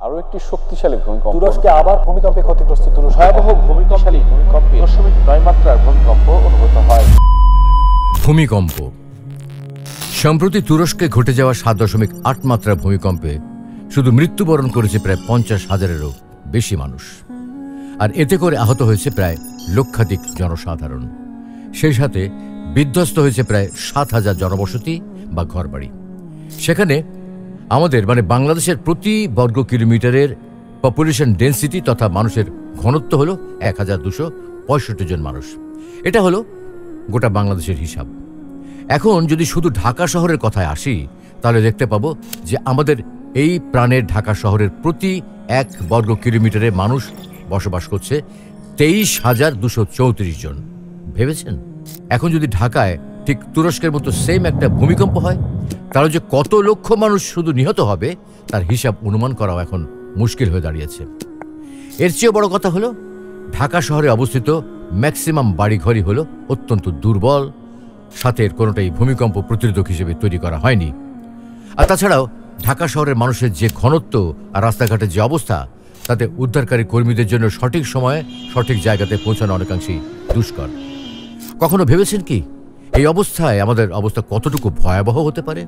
আরো একটি শক্তিশালী ভূমিকম্প তুরস্কে আবার ভূমিকম্পে ক্ষতিগ্রস্ত তুরস্ক। ভয়াবহ ভূমিকম্পে 9.9 মাত্রার ভূমিকম্প অনুভূত হয়। ভূমিকম্প। সম্প্রতি তুরস্কে ঘটে যাওয়া 7.8 মাত্রার ভূমিকম্পে শুধু মৃত্যুবরণ করেছে প্রায় 50,000-এরও বেশি মানুষ, আর এতে করে আহত হয়েছে প্রায় লক্ষাধিক জনসাধারণ। সেই সাথে বিধ্বস্ত হয়েছে প্রায় 7,000 জনবসতি বা ঘরবাড়ি। সেখানে আমাদের বাংলাদেশের প্রতি বর্গ কিলোমিটারের পপুলেশন ডেন্সিটি তথা মানুষের ঘনত্ব হলো 1265 জন মানুষ। এটা হলো গোটা বাংলাদেশের হিসাব। এখন যদি শুধু ঢাকা শহরের কথায় আসি, তাহলে দেখতে পাবো যে আমাদের এই প্রাণের ঢাকা শহরের প্রতি 1 বর্গ কিলোমিটারে মানুষ বসবাস করছে 23,234 জন। ভেবেছেন এখন যদি ঢাকায় ঠিক তুরস্কের মতো সেম একটা ভূমিকম্প হয়, তাহলে যে কত লক্ষ মানুষ শুধু নিহত হবে তার হিসাব অনুমান করাও এখন মুশকিল হয়ে দাঁড়িয়েছে। এর চেয়েও বড় কথা হলো, ঢাকা শহরে অবস্থিত ম্যাক্সিমাম বাড়িঘরই হলো অত্যন্ত দুর্বল, সাথে এর কোনোটাই ভূমিকম্প প্রতিরোধক হিসেবে তৈরি করা হয়নি। আর তাছাড়াও ঢাকা শহরের মানুষের যে ঘনত্ব আর রাস্তাঘাটের যে অবস্থা, তাতে উদ্ধারকারী কর্মীদের জন্য সঠিক সময়ে সঠিক জায়গাতে পৌঁছানো অনেকাংশেই দুষ্কর। কখনো ভেবেছেন কি এই অবস্থায় আমাদের অবস্থা কতটুকু ভয়াবহ হতে পারে?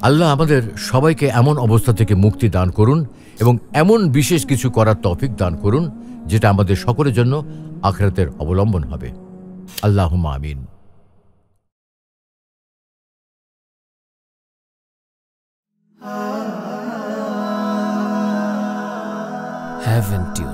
আল্লাহ আমাদের সবাইকে এমন অবস্থা থেকে মুক্তি দান করুন এবং এমন বিশেষ কিছু করার তৌফিক দান করুন যেটা আমাদের সকলের জন্য আখিরাতের অবলম্বন হবে। আল্লাহুম্মা আমিন। Haven't you